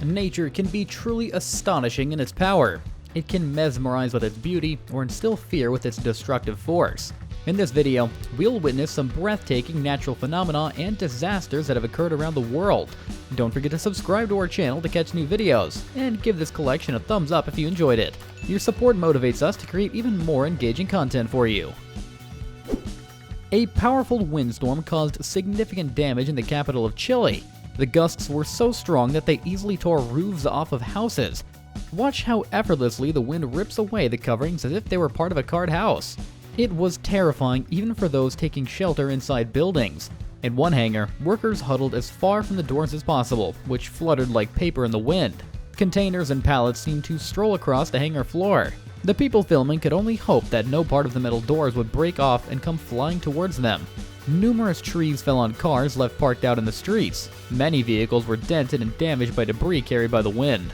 Nature can be truly astonishing in its power. It can mesmerize with its beauty or instill fear with its destructive force. In this video, we'll witness some breathtaking natural phenomena and disasters that have occurred around the world. Don't forget to subscribe to our channel to catch new videos, and give this collection a thumbs up if you enjoyed it. Your support motivates us to create even more engaging content for you. A powerful windstorm caused significant damage in the capital of Chile. The gusts were so strong that they easily tore roofs off of houses. Watch how effortlessly the wind rips away the coverings as if they were part of a carved house. It was terrifying even for those taking shelter inside buildings. In one hangar, workers huddled as far from the doors as possible, which fluttered like paper in the wind. Containers and pallets seemed to stroll across the hangar floor. The people filming could only hope that no part of the metal doors would break off and come flying towards them. Numerous trees fell on cars left parked out in the streets. Many vehicles were dented and damaged by debris carried by the wind.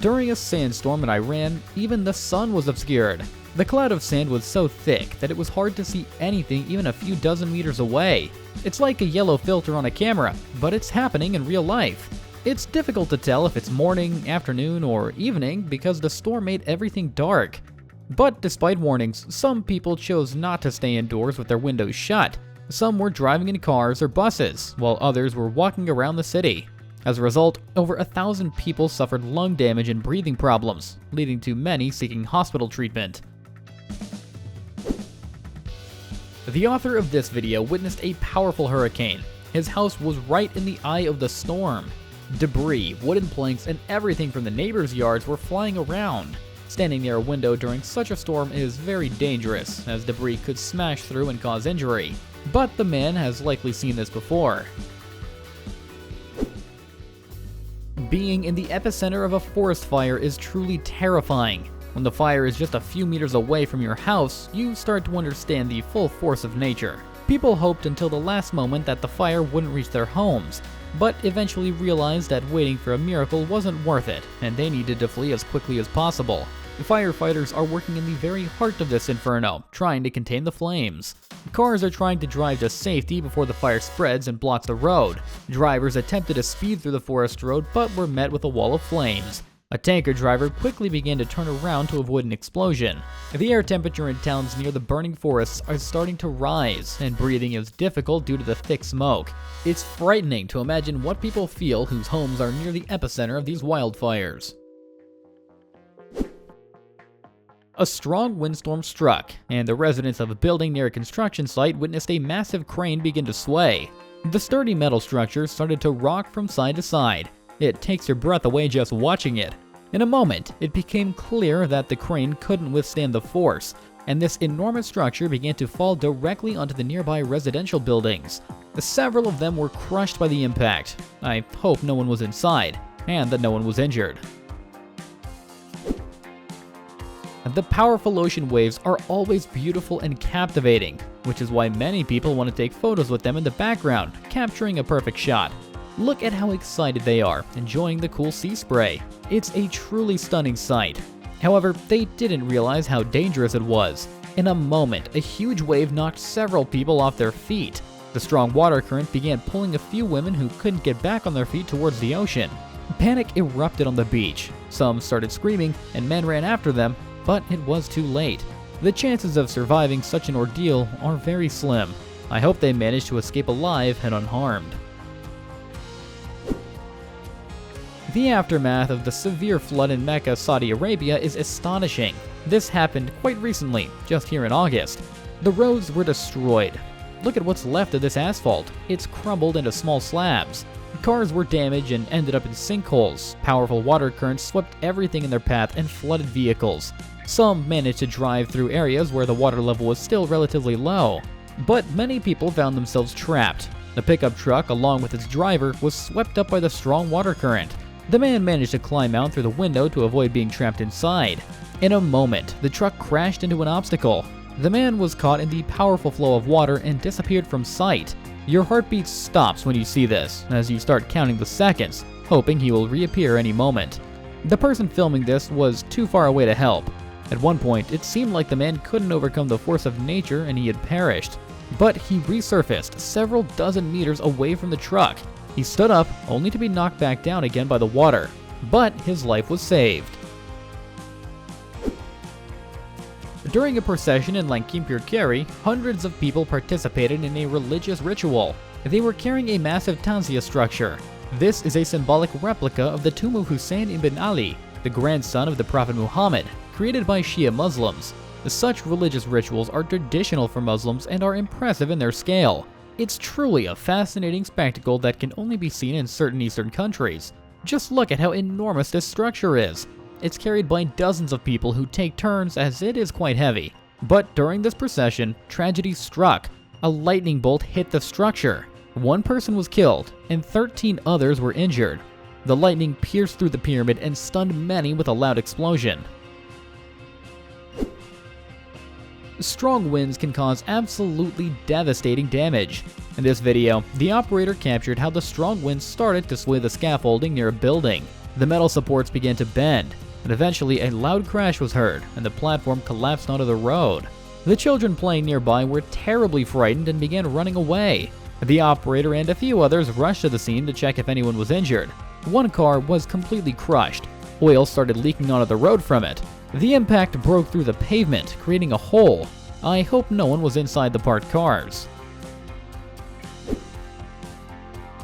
During a sandstorm in Iran, even the sun was obscured. The cloud of sand was so thick that it was hard to see anything even a few dozen meters away. It's like a yellow filter on a camera, but it's happening in real life. It's difficult to tell if it's morning, afternoon, or evening because the storm made everything dark. But despite warnings, some people chose not to stay indoors with their windows shut. Some were driving in cars or buses, while others were walking around the city. As a result, over 1,000 people suffered lung damage and breathing problems, leading to many seeking hospital treatment. The author of this video witnessed a powerful hurricane. His house was right in the eye of the storm. Debris, wooden planks, and everything from the neighbors' yards were flying around. Standing near a window during such a storm is very dangerous, as debris could smash through and cause injury. But the man has likely seen this before. Being in the epicenter of a forest fire is truly terrifying. When the fire is just a few meters away from your house, you start to understand the full force of nature. People hoped until the last moment that the fire wouldn't reach their homes, but eventually realized that waiting for a miracle wasn't worth it, and they needed to flee as quickly as possible. Firefighters are working in the very heart of this inferno, trying to contain the flames. Cars are trying to drive to safety before the fire spreads and blocks the road. Drivers attempted to speed through the forest road but were met with a wall of flames. A tanker driver quickly began to turn around to avoid an explosion. The air temperature in towns near the burning forests are starting to rise, and breathing is difficult due to the thick smoke. It's frightening to imagine what people feel whose homes are near the epicenter of these wildfires. A strong windstorm struck, and the residents of a building near a construction site witnessed a massive crane begin to sway. The sturdy metal structure started to rock from side to side. It takes your breath away just watching it. In a moment, it became clear that the crane couldn't withstand the force, and this enormous structure began to fall directly onto the nearby residential buildings. Several of them were crushed by the impact. I hope no one was inside, and that no one was injured. The powerful ocean waves are always beautiful and captivating, which is why many people want to take photos with them in the background, capturing a perfect shot. Look at how excited they are, enjoying the cool sea spray. It's a truly stunning sight. However, they didn't realize how dangerous it was. In a moment, a huge wave knocked several people off their feet. The strong water current began pulling a few women who couldn't get back on their feet towards the ocean. Panic erupted on the beach. Some started screaming, and men ran after them, but it was too late. The chances of surviving such an ordeal are very slim. I hope they manage to escape alive and unharmed. The aftermath of the severe flood in Mecca, Saudi Arabia is astonishing. This happened quite recently, just here in August. The roads were destroyed. Look at what's left of this asphalt. It's crumbled into small slabs. Cars were damaged and ended up in sinkholes. Powerful water currents swept everything in their path and flooded vehicles. Some managed to drive through areas where the water level was still relatively low, but many people found themselves trapped. The pickup truck, along with its driver, was swept up by the strong water current. The man managed to climb out through the window to avoid being trapped inside. In a moment, the truck crashed into an obstacle. The man was caught in the powerful flow of water and disappeared from sight. Your heartbeat stops when you see this, as you start counting the seconds, hoping he will reappear any moment. The person filming this was too far away to help. At one point, it seemed like the man couldn't overcome the force of nature and he had perished. But he resurfaced several dozen meters away from the truck. He stood up, only to be knocked back down again by the water, but his life was saved. During a procession in Lankimpirkeri, hundreds of people participated in a religious ritual. They were carrying a massive tanzia structure. This is a symbolic replica of the tomb of Hussein ibn Ali, the grandson of the Prophet Muhammad, created by Shia Muslims. Such religious rituals are traditional for Muslims and are impressive in their scale. It's truly a fascinating spectacle that can only be seen in certain Eastern countries. Just look at how enormous this structure is. It's carried by dozens of people who take turns as it is quite heavy. But during this procession, tragedy struck. A lightning bolt hit the structure. One person was killed, and 13 others were injured. The lightning pierced through the pyramid and stunned many with a loud explosion. Strong winds can cause absolutely devastating damage. In this video, the operator captured how the strong winds started to sway the scaffolding near a building. The metal supports began to bend, and eventually a loud crash was heard, and the platform collapsed onto the road. The children playing nearby were terribly frightened and began running away. The operator and a few others rushed to the scene to check if anyone was injured. One car was completely crushed. Oil started leaking onto the road from it. The impact broke through the pavement, creating a hole. I hope no one was inside the parked cars.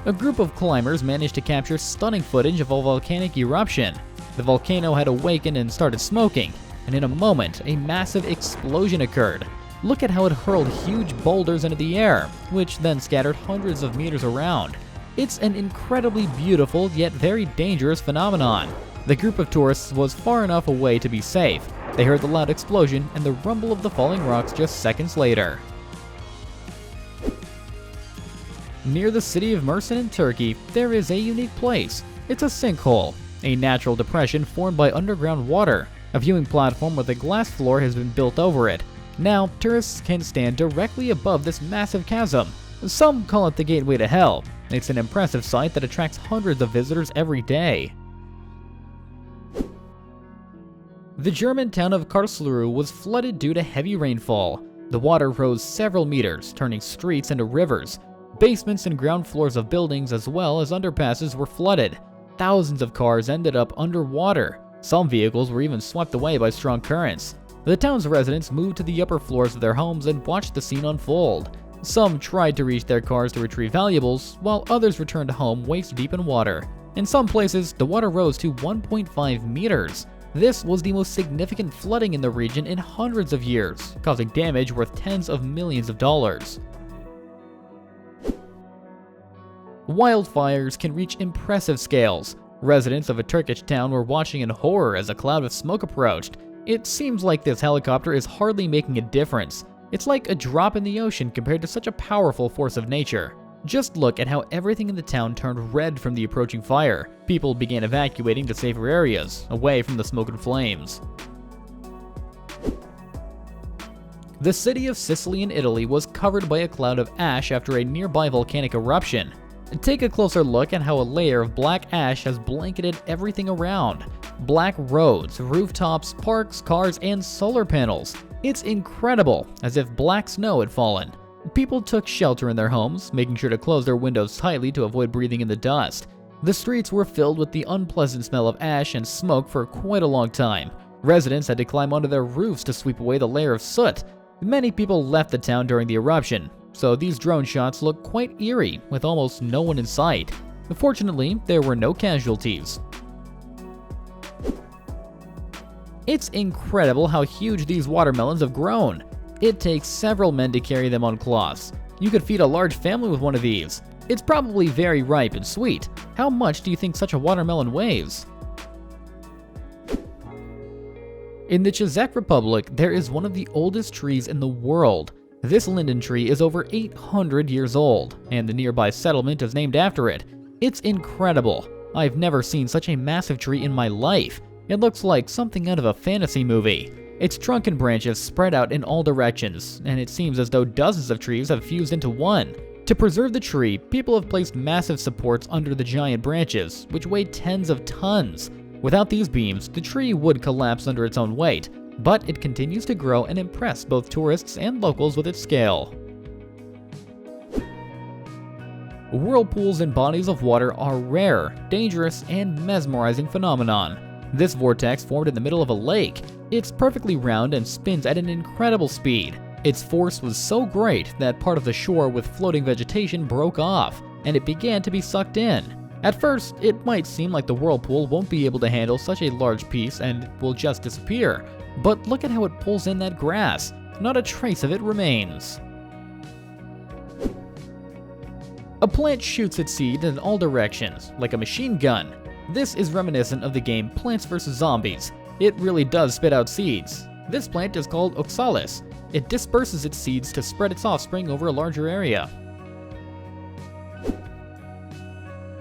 A group of climbers managed to capture stunning footage of a volcanic eruption. The volcano had awakened and started smoking, and in a moment, a massive explosion occurred. Look at how it hurled huge boulders into the air, which then scattered hundreds of meters around. It's an incredibly beautiful yet very dangerous phenomenon. The group of tourists was far enough away to be safe. They heard the loud explosion and the rumble of the falling rocks just seconds later. Near the city of Mersin in Turkey, there is a unique place. It's a sinkhole, a natural depression formed by underground water. A viewing platform with a glass floor has been built over it. Now, tourists can stand directly above this massive chasm. Some call it the gateway to hell. It's an impressive sight that attracts hundreds of visitors every day. The German town of Karlsruhe was flooded due to heavy rainfall. The water rose several meters, turning streets into rivers. Basements and ground floors of buildings as well as underpasses were flooded. Thousands of cars ended up underwater. Some vehicles were even swept away by strong currents. The town's residents moved to the upper floors of their homes and watched the scene unfold. Some tried to reach their cars to retrieve valuables, while others returned home waist-deep in water. In some places, the water rose to 1.5 meters. This was the most significant flooding in the region in hundreds of years, causing damage worth tens of millions of dollars. Wildfires can reach impressive scales. Residents of a Turkish town were watching in horror as a cloud of smoke approached. It seems like this helicopter is hardly making a difference. It's like a drop in the ocean compared to such a powerful force of nature. Just look at how everything in the town turned red from the approaching fire. People began evacuating to safer areas, away from the smoke and flames. The city of Sicily in Italy was covered by a cloud of ash after a nearby volcanic eruption. Take a closer look at how a layer of black ash has blanketed everything around. Black roads, rooftops, parks, cars, and solar panels. It's incredible, as if black snow had fallen. People took shelter in their homes, making sure to close their windows tightly to avoid breathing in the dust. The streets were filled with the unpleasant smell of ash and smoke for quite a long time. Residents had to climb onto their roofs to sweep away the layer of soot. Many people left the town during the eruption, so these drone shots look quite eerie, with almost no one in sight. Fortunately, there were no casualties. It's incredible how huge these watermelons have grown. It takes several men to carry them on cloths. You could feed a large family with one of these. It's probably very ripe and sweet. How much do you think such a watermelon weighs? In the Czech Republic, there is one of the oldest trees in the world. This linden tree is over 800 years old, and the nearby settlement is named after it. It's incredible. I've never seen such a massive tree in my life. It looks like something out of a fantasy movie. Its trunk and branches spread out in all directions, and it seems as though dozens of trees have fused into one. To preserve the tree, people have placed massive supports under the giant branches, which weigh tens of tons. Without these beams, the tree would collapse under its own weight, but it continues to grow and impress both tourists and locals with its scale. Whirlpools and bodies of water are rare, dangerous, and mesmerizing phenomenon. This vortex formed in the middle of a lake. It's perfectly round and spins at an incredible speed. Its force was so great that part of the shore with floating vegetation broke off, and it began to be sucked in. At first, it might seem like the whirlpool won't be able to handle such a large piece and will just disappear, but look at how it pulls in that grass. Not a trace of it remains. A plant shoots its seed in all directions, like a machine gun. This is reminiscent of the game Plants vs. Zombies. It really does spit out seeds. This plant is called oxalis. It disperses its seeds to spread its offspring over a larger area.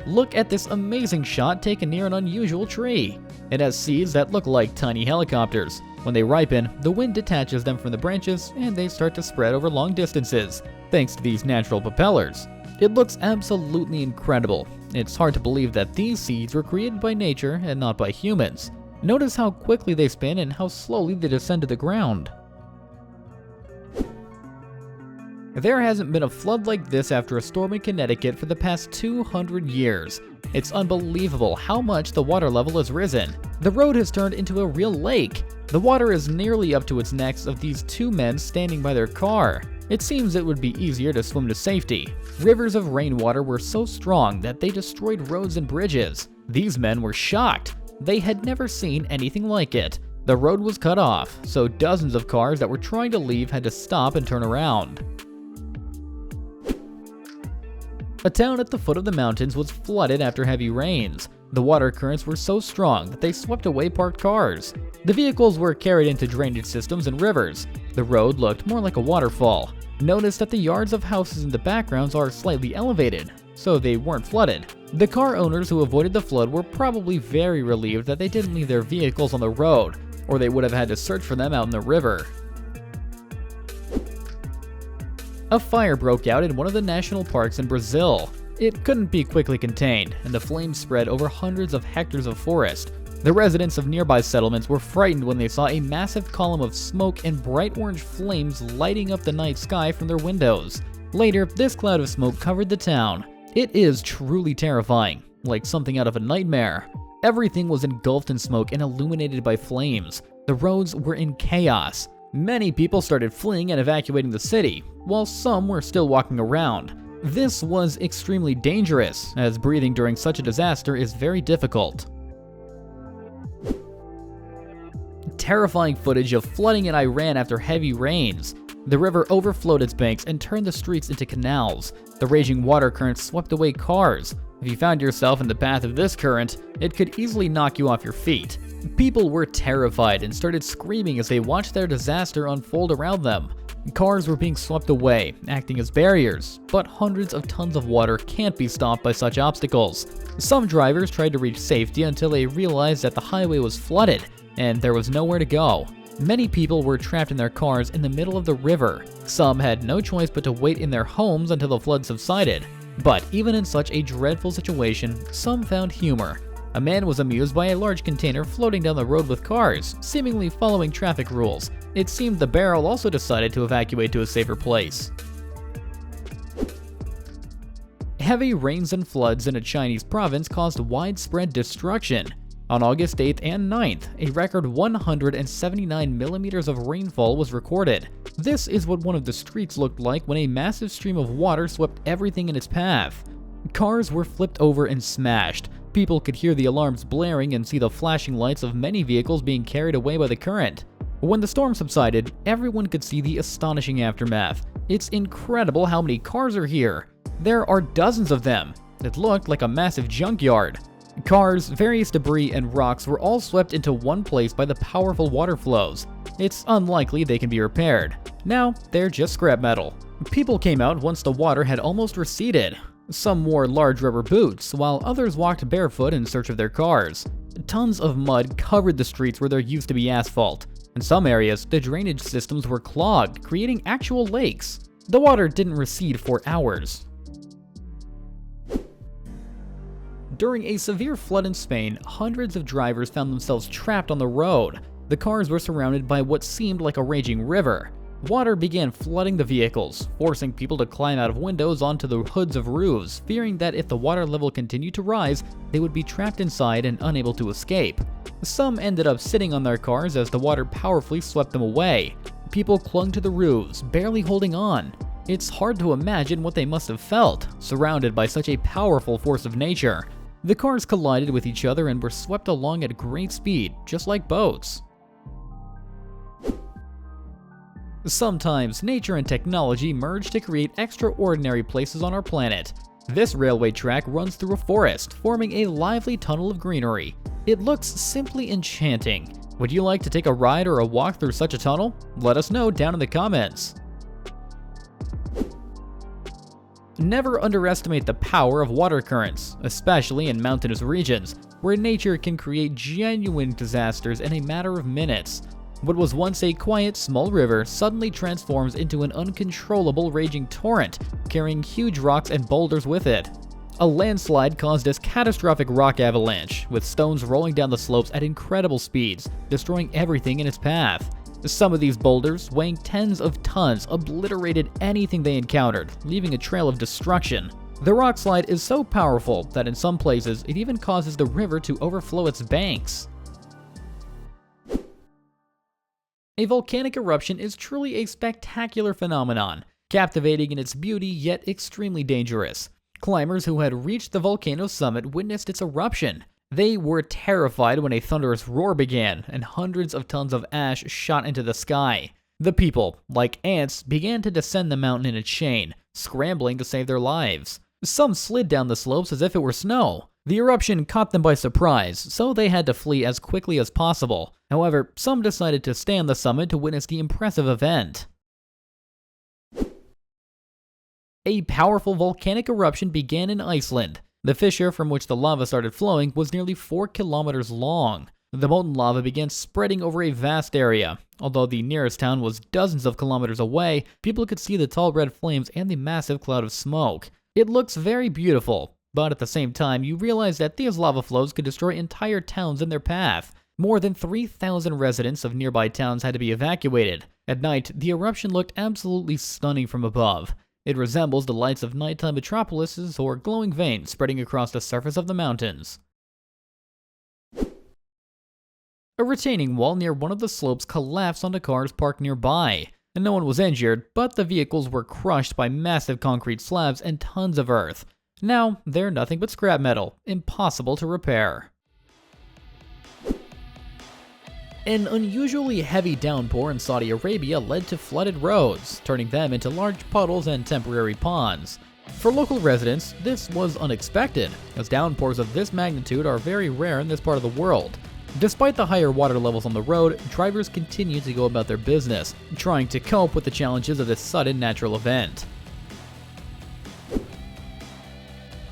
Look at this amazing shot taken near an unusual tree. It has seeds that look like tiny helicopters. When they ripen, the wind detaches them from the branches and they start to spread over long distances, thanks to these natural propellers. It looks absolutely incredible. It's hard to believe that these seeds were created by nature and not by humans. Notice how quickly they spin and how slowly they descend to the ground. There hasn't been a flood like this after a storm in Connecticut for the past 200 years. It's unbelievable how much the water level has risen. The road has turned into a real lake. The water is nearly up to its necks of these two men standing by their car. It seems it would be easier to swim to safety. Rivers of rainwater were so strong that they destroyed roads and bridges. These men were shocked. They had never seen anything like it. The road was cut off, so dozens of cars that were trying to leave had to stop and turn around. A town at the foot of the mountains was flooded after heavy rains. The water currents were so strong that they swept away parked cars. The vehicles were carried into drainage systems and rivers. The road looked more like a waterfall. Notice that the yards of houses in the backgrounds are slightly elevated, so they weren't flooded. The car owners who avoided the flood were probably very relieved that they didn't leave their vehicles on the road, or they would have had to search for them out in the river. A fire broke out in one of the national parks in Brazil. It couldn't be quickly contained, and the flames spread over hundreds of hectares of forest. The residents of nearby settlements were frightened when they saw a massive column of smoke and bright orange flames lighting up the night sky from their windows. Later, this cloud of smoke covered the town. It is truly terrifying, like something out of a nightmare. Everything was engulfed in smoke and illuminated by flames. The roads were in chaos. Many people started fleeing and evacuating the city, while some were still walking around. This was extremely dangerous, as breathing during such a disaster is very difficult. Terrifying footage of flooding in Iran after heavy rains. The river overflowed its banks and turned the streets into canals. The raging water current swept away cars. If you found yourself in the path of this current, it could easily knock you off your feet. People were terrified and started screaming as they watched their disaster unfold around them. Cars were being swept away, acting as barriers, but hundreds of tons of water can't be stopped by such obstacles. Some drivers tried to reach safety until they realized that the highway was flooded and there was nowhere to go. Many people were trapped in their cars in the middle of the river. Some had no choice but to wait in their homes until the flood subsided. But even in such a dreadful situation, some found humor. A man was amused by a large container floating down the road with cars, seemingly following traffic rules. It seemed the barrel also decided to evacuate to a safer place. Heavy rains and floods in a Chinese province caused widespread destruction. On August 8th and 9th, a record 179 millimeters of rainfall was recorded. This is what one of the streets looked like when a massive stream of water swept everything in its path. Cars were flipped over and smashed. People could hear the alarms blaring and see the flashing lights of many vehicles being carried away by the current. When the storm subsided, everyone could see the astonishing aftermath. It's incredible how many cars are here. There are dozens of them. It looked like a massive junkyard. Cars, various debris, and rocks were all swept into one place by the powerful water flows. It's unlikely they can be repaired. Now, they're just scrap metal. People came out once the water had almost receded. Some wore large rubber boots, while others walked barefoot in search of their cars. Tons of mud covered the streets where there used to be asphalt. In some areas, the drainage systems were clogged, creating actual lakes. The water didn't recede for hours. During a severe flood in Spain, hundreds of drivers found themselves trapped on the road. The cars were surrounded by what seemed like a raging river. Water began flooding the vehicles, forcing people to climb out of windows onto the hoods of roofs, fearing that if the water level continued to rise, they would be trapped inside and unable to escape. Some ended up sitting on their cars as the water powerfully swept them away. People clung to the roofs, barely holding on. It's hard to imagine what they must have felt, surrounded by such a powerful force of nature. The cars collided with each other and were swept along at great speed, just like boats. Sometimes nature and technology merge to create extraordinary places on our planet. This railway track runs through a forest, forming a lively tunnel of greenery. It looks simply enchanting. Would you like to take a ride or a walk through such a tunnel? Let us know down in the comments. Never underestimate the power of water currents, especially in mountainous regions, where nature can create genuine disasters in a matter of minutes. What was once a quiet, small river suddenly transforms into an uncontrollable raging torrent, carrying huge rocks and boulders with it. A landslide caused this catastrophic rock avalanche, with stones rolling down the slopes at incredible speeds, destroying everything in its path. Some of these boulders, weighing tens of tons, obliterated anything they encountered, leaving a trail of destruction. The rock slide is so powerful that in some places it even causes the river to overflow its banks. A volcanic eruption is truly a spectacular phenomenon, captivating in its beauty yet extremely dangerous. Climbers who had reached the volcano's summit witnessed its eruption. They were terrified when a thunderous roar began and hundreds of tons of ash shot into the sky. The people, like ants, began to descend the mountain in a chain, scrambling to save their lives. Some slid down the slopes as if it were snow. The eruption caught them by surprise, so they had to flee as quickly as possible. However, some decided to stay on the summit to witness the impressive event. A powerful volcanic eruption began in Iceland. The fissure from which the lava started flowing was nearly 4 kilometers long. The molten lava began spreading over a vast area. Although the nearest town was dozens of kilometers away, people could see the tall red flames and the massive cloud of smoke. It looks very beautiful, but at the same time, you realize that these lava flows could destroy entire towns in their path. More than 3,000 residents of nearby towns had to be evacuated. At night, the eruption looked absolutely stunning from above. It resembles the lights of nighttime metropolises or glowing veins spreading across the surface of the mountains. A retaining wall near one of the slopes collapsed onto cars parked nearby, and no one was injured, but the vehicles were crushed by massive concrete slabs and tons of earth. Now, they're nothing but scrap metal, impossible to repair. An unusually heavy downpour in Saudi Arabia led to flooded roads, turning them into large puddles and temporary ponds. For local residents, this was unexpected, as downpours of this magnitude are very rare in this part of the world. Despite the higher water levels on the road, drivers continued to go about their business, trying to cope with the challenges of this sudden natural event.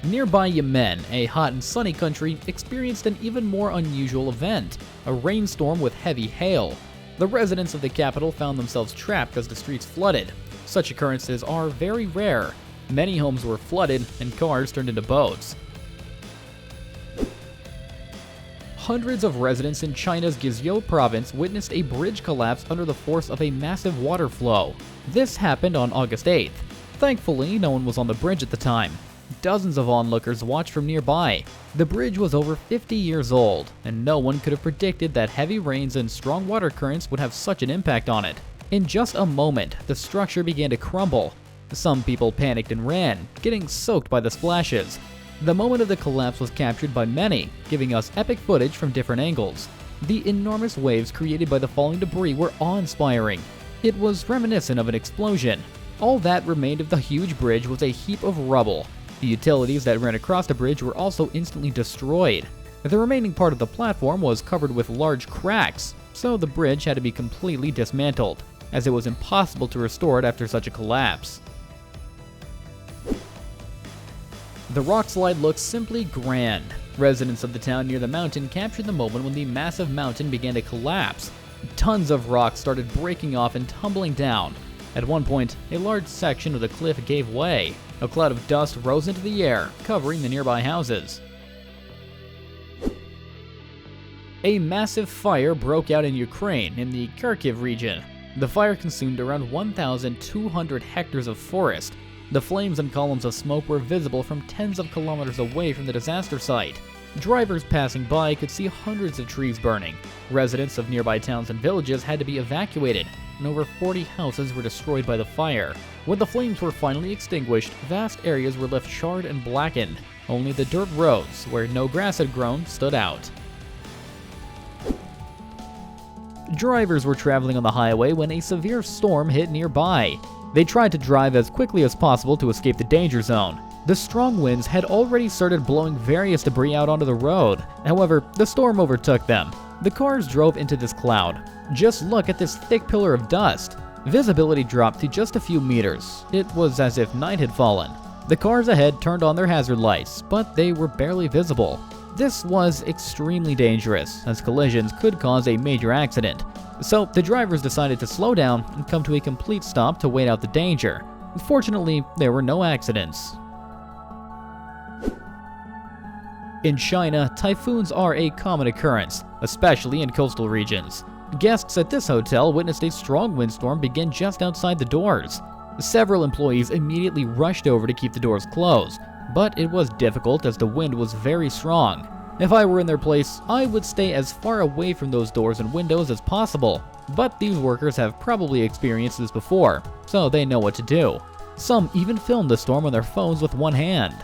Nearby Yemen, a hot and sunny country, experienced an even more unusual event, a rainstorm with heavy hail. The residents of the capital found themselves trapped as the streets flooded. Such occurrences are very rare. Many homes were flooded and cars turned into boats. Hundreds of residents in China's Guizhou province witnessed a bridge collapse under the force of a massive water flow. This happened on August 8th. Thankfully, no one was on the bridge at the time. Dozens of onlookers watched from nearby. The bridge was over 50 years old, and no one could have predicted that heavy rains and strong water currents would have such an impact on it. In just a moment, the structure began to crumble. Some people panicked and ran, getting soaked by the splashes. The moment of the collapse was captured by many, giving us epic footage from different angles. The enormous waves created by the falling debris were awe-inspiring. It was reminiscent of an explosion. All that remained of the huge bridge was a heap of rubble. The utilities that ran across the bridge were also instantly destroyed. The remaining part of the platform was covered with large cracks, so the bridge had to be completely dismantled, as it was impossible to restore it after such a collapse. The rock slide looks simply grand. Residents of the town near the mountain captured the moment when the massive mountain began to collapse. Tons of rocks started breaking off and tumbling down. At one point, a large section of the cliff gave way. A cloud of dust rose into the air, covering the nearby houses. A massive fire broke out in Ukraine, in the Kharkiv region. The fire consumed around 1,200 hectares of forest. The flames and columns of smoke were visible from tens of kilometers away from the disaster site. Drivers passing by could see hundreds of trees burning. Residents of nearby towns and villages had to be evacuated, and over 40 houses were destroyed by the fire. When the flames were finally extinguished, vast areas were left charred and blackened. Only the dirt roads, where no grass had grown, stood out. Drivers were traveling on the highway when a severe storm hit nearby. They tried to drive as quickly as possible to escape the danger zone. The strong winds had already started blowing various debris out onto the road. However, the storm overtook them. The cars drove into this cloud. Just look at this thick pillar of dust. Visibility dropped to just a few meters. It was as if night had fallen. The cars ahead turned on their hazard lights, but they were barely visible. This was extremely dangerous, as collisions could cause a major accident. So the drivers decided to slow down and come to a complete stop to wait out the danger. Fortunately, there were no accidents. In China, typhoons are a common occurrence, especially in coastal regions. Guests at this hotel witnessed a strong windstorm begin just outside the doors. Several employees immediately rushed over to keep the doors closed, but it was difficult as the wind was very strong. If I were in their place, I would stay as far away from those doors and windows as possible. But these workers have probably experienced this before, so they know what to do. Some even filmed the storm on their phones with one hand.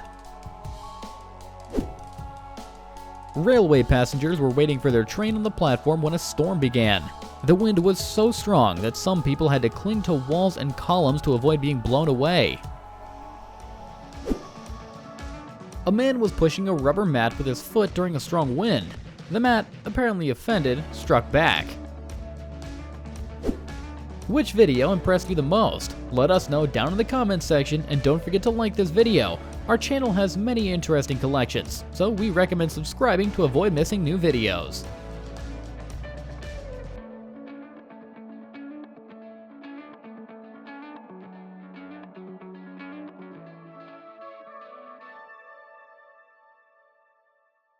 Railway passengers were waiting for their train on the platform when a storm began. The wind was so strong that some people had to cling to walls and columns to avoid being blown away. A man was pushing a rubber mat with his foot during a strong wind. The mat, apparently offended, struck back. Which video impressed you the most? Let us know down in the comments section, and don't forget to like this video. Our channel has many interesting collections, so we recommend subscribing to avoid missing new videos.